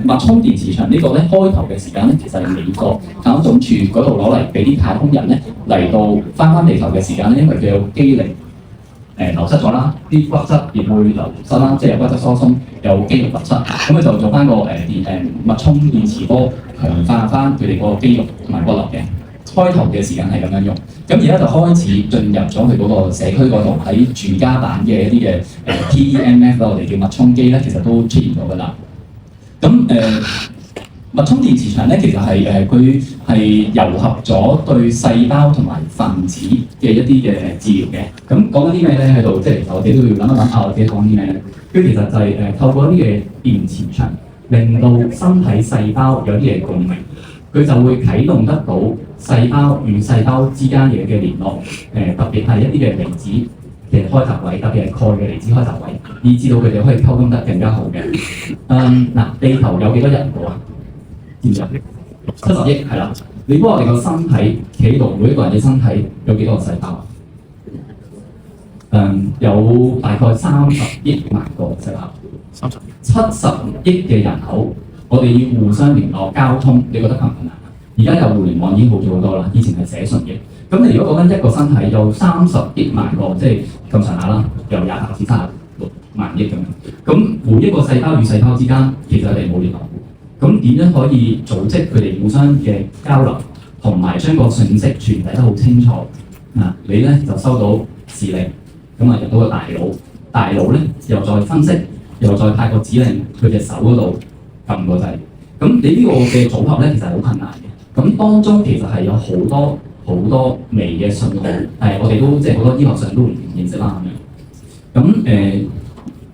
脈衝電磁場呢個咧開頭嘅時間咧，其實係美國太空總署嗰度攞嚟俾啲太空人咧嚟到翻地球嘅時間咧，因為佢有機力流失咗啦，啲骨質亦會流失啦，即係有骨質疏鬆，有肌肉流失，咁佢就做翻個脈衝電磁波強化翻佢哋個肌肉同埋骨骼嘅。開頭嘅時間係咁樣用，咁而家就開始進入咗佢嗰個社區嗰度，喺住家版嘅一啲嘅PEMF 我哋叫脈衝機咧，其實都出現咗㗎啦。咁脈衝電磁場咧，其實係佢係糅合咗對細胞同埋分子嘅一啲嘅治療嘅。咁講緊啲咩咧？喺度即係我哋都要諗一諗下，我自己講啲咩咧？佢其實就係透過啲嘅電磁場，令到身體細胞有啲嘅共鳴。佢就會啟動得到細胞與細胞之間嘅聯絡，特別係一啲嘅離子嘅開集位，特別係鈣嘅離子開集位，以至到佢哋可以溝通得更加好嘅。地球有幾多人口啊？知唔知啊？70億係啦。你估我哋個身體企度，每一個人嘅身體有幾多個細胞啊？有大概30億萬個細胞。70億嘅人口。我哋要互相聯絡交通，你覺得困唔困難？而家有互聯網已經好咗好多啦，以前係寫信嘅。咁你如果講緊一個身體有30億萬個，即係咁上下啦，由28至36萬億咁樣。咁每一個細胞與細胞之間其實係冇聯絡。咁點樣可以組織佢哋互相嘅交流，同埋將個信息傳遞得好清楚？你咧就收到指令，咁入到個大腦，大腦咧又再分析，又再派個指令去隻手嗰度。撳個掣，咁你呢個嘅組合咧，其實係好困難嘅。咁當中其實係有好多微嘅信號，我哋都即係好多醫學上都唔認識啦咁樣。咁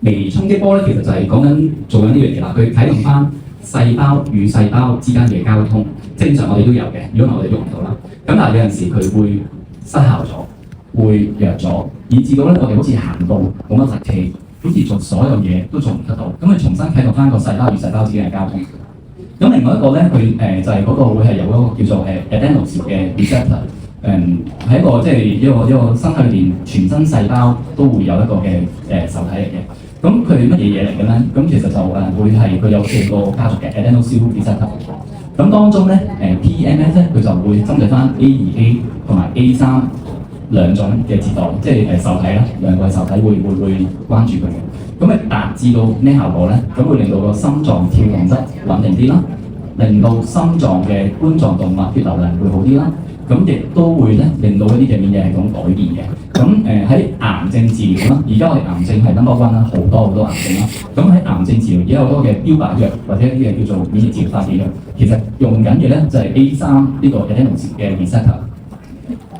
微衝擊波咧，其實就係講緊做緊呢樣嘢啦。佢啟動翻細胞與細胞之間嘅交通，正常我哋都有嘅，如果唔係我哋用唔到啦。咁但係有陣時佢會失效咗，會弱咗，以至到咧我哋好似行路冇乜力氣。好似做所有嘢都做唔得到，咁佢重新啟動翻個細胞與細胞之間嘅交通。咁另外一個咧，佢就係嗰個會係有嗰個叫做adenosine 嘅 receptor，係一個即係一個身體裏邊全身細胞都會有一個嘅受體嚟嘅。咁佢乜嘢嘢嚟嘅咧？咁其實就會係佢有4個家族嘅 adenosine receptor。咁當中咧PEMF 咧佢就會針對翻 A2A 同埋 A3。兩種嘅節度，即係受體啦，兩個受體會關注佢嘅，咁咪達至到咩效果咧？咁會令到個心臟跳動得穩定啲啦，令到心臟嘅冠狀動脈血流量會好啲啦，咁亦都會咧令到一啲嘅免疫系統改變嘅。咁喺癌症治療啦，而家我哋癌症係 number one 啦，好多癌症啦。咁喺癌症治療而家好多嘅標靶藥或者一啲嘅叫做免疫治療化嘅藥，其實用緊嘅咧就係 A3呢個 adenosine 嘅 receptor。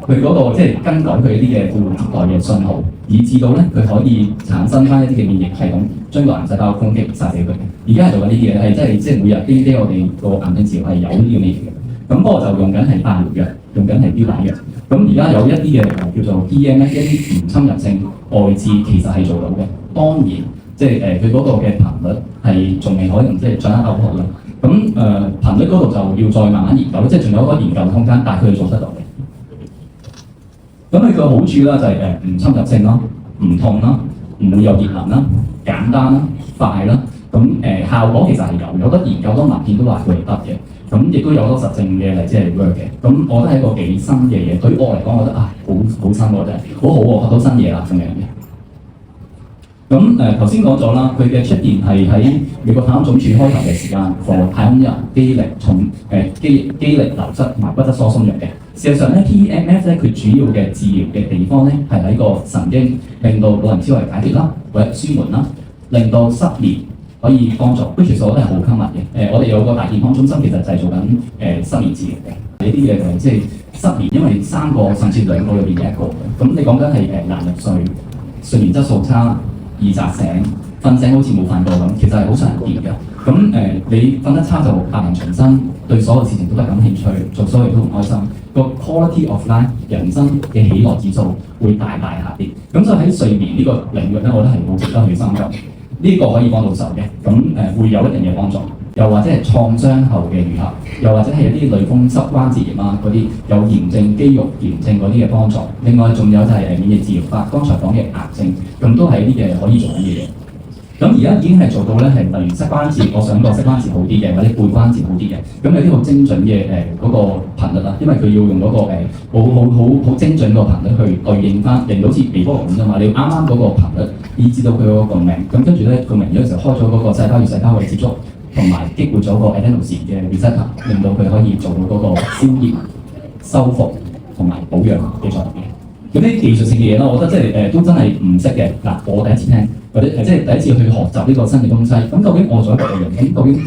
佢嗰個即係更改佢一啲嘅互接代嘅信號，以至到咧佢可以產生翻一啲嘅免疫系統，將個癌細胞攻擊殺死佢。而家係做緊呢啲嘢，係即係每日啲我哋個癌症治療係有呢啲嘅免疫嘅。咁嗰個就用緊係化療藥，用緊係標靶藥。咁而家有一啲嘅叫做 PEMF 一啲唔侵入性外置，其實係做到嘅。當然，即係佢嗰個嘅頻率係仲未可能即係掌握好啦。咁頻率嗰度就要再慢慢研究，即係仲有一個研究空間，但係佢做得到嘅。咁佢個好處啦就係唔侵入性啦，唔痛啦，唔會有熱能啦，簡單啦，快啦。咁效果其實係有得研究，多文獻都話佢係得嘅。咁亦都有好多實證嘅例子係 work 嘅。咁我覺得係一個幾新嘅嘢，對於我嚟講，我覺得好新喎，真係好好喎，學到新嘢啦咁樣嘅。咁頭先講咗啦，佢嘅出現係喺美國太空總署開頭嘅時間，幫太空人肌力流失同埋骨質疏鬆用嘅。事實上咧 ，PEMF 咧佢主要嘅治療嘅地方咧係喺個神經，令到老人痴呆解決啦，或者舒緩啦，令到失眠可以幫助。其實我覺得係好吸引嘅。我哋有個大健康中心，其實就係做緊失眠治療嘅。呢啲嘢即係失眠，因為3個甚至2個裏邊嘅一個。咁你講緊係難入睡、睡眠質素差、易扎醒、瞓醒好似冇瞓過咁，其實係好常見嘅。咁你瞓得差就百病纏身，對所有事情都不感興趣，做所有嘢都唔開心。個 quality of life 人生嘅喜樂指數會大下跌。咁所以喺睡眠呢個領域咧，我覺得係好值得去深究。呢個可以幫到手嘅，咁會有一定嘅幫助。又或者係創傷後嘅愈合，又或者係一啲類風濕關節炎啊嗰啲有炎症、肌肉炎症嗰啲嘅幫助。另外仲有就係免疫治療法，剛才講嘅癌症，咁都係一啲嘅可以做緊嘅嘢。咁而家已經係做到咧係例如膝關節，我想個膝關節好啲嘅，或者背關節好啲嘅，咁有啲好精準嘅嗰個頻率啦，因為佢要用嗰個好精準個頻率去對應翻，令到好似微波爐咁啫嘛，你要啱啱嗰個頻率，以至到佢嗰個共鳴，咁跟住咧共鳴咗嘅時候開咗嗰個細胞與細胞嘅接觸，同埋激活咗個 adenosine 嘅 receptor，令到佢可以做到嗰個消炎、修復同埋保養嘅作用嘅。咁啲技術性嘅嘢啦，我覺得即係都真係唔識嘅。嗱，我第一次聽，或者即係第一次去學習呢個新嘅東西。咁究竟我作為一個人，咁究竟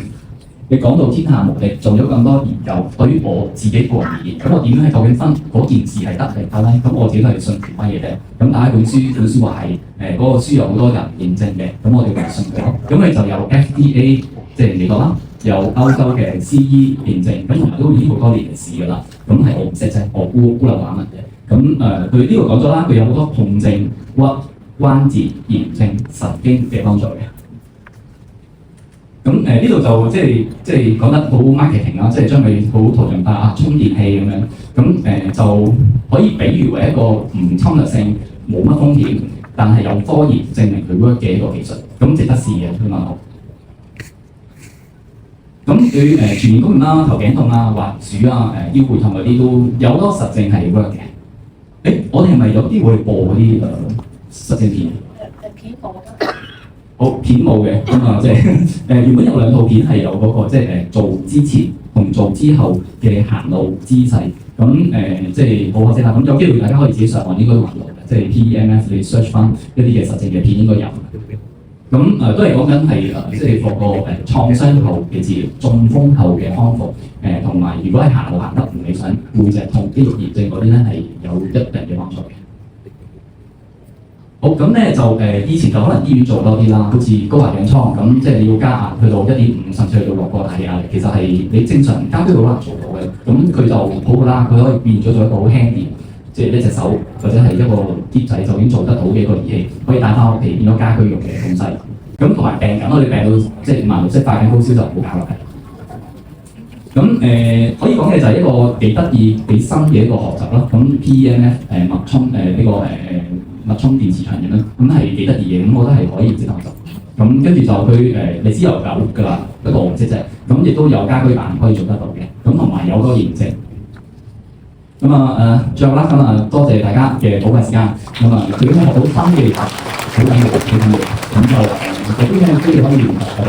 你講到天下無敵，做咗咁多研究，對於我自己個人而言，咁我點樣究竟分嗰件事係得定唔得咧？咁我自己都係信乜嘢嘅。咁打一本書話係嗰個書有好多人認證嘅，咁我哋就信咗。咁你就有 FDA 即係美國啦，有歐洲嘅 CE 認證，咁同埋都已經好多年嘅事㗎啦。咁係我唔識啫，我孤陋寡聞嘅。咁佢呢度講咗啦，佢有好多痛症、骨關節炎症、神經嘅幫助嘅。咁呢度就即係講得好 marketing 啦，即係將佢好圖像化啊，充電器咁樣。咁就可以比喻為一個唔侵略性、冇乜風險，但係有科研證明佢 work 嘅一個技術，咁值得試嘅佢問我。咁佢全面功能啦、頭頸痛啊、滑鼠啊、腰背痛嗰啲都有好多實證係 work 嘅。我哋係咪有啲會播嗰啲實證片？片冇好片冇嘅，咁啊即係原本有兩套片係有嗰個即係做之前同做之後嘅行路姿勢，咁即係好可惜啦。咁有機會大家可以自己上網應該都揾到嘅，即係 PEMF 你 search 翻一啲嘅實證嘅片應該有。咁都係講緊係即係個創傷後嘅治療、中風後嘅康復，同埋如果係行路行得唔理想、背脊痛、肌肉炎症嗰啲咧係有一定嘅幫助嘅。好，咁咧就以前就可能醫院做多啲啦，好似高壓氧艙咁，即係你要加壓去到1.5，甚至去到6個大氣壓力，其實係你正常家居好難做到嘅。咁佢就好啦，佢可以變咗做一個好輕便，即係一隻手或者係一個篋仔就已經做得到嘅一個儀器，可以帶翻屋企變咗家居用嘅東西。咁同埋病緊，我哋病到即係慢性式發緊高燒就唔好搞落嚟。咁可以講嘅就係一個幾得意、幾新嘅一個學習啦。咁 PEMF 脈衝呢個脈衝電磁場嘅咧，咁係幾得意嘅。咁我覺得係可以值得學習。咁跟住就佢歷史悠久㗎啦，不過我唔識啫。咁亦都有家居版可以做得到嘅。咁同埋有好多認證。咁啊最後啦，咁啊多謝大家嘅寶貴時間。咁啊，最緊要學到新嘅嘢，好緊要，好緊要。咁就有啲咩需要可以聯絡我哋。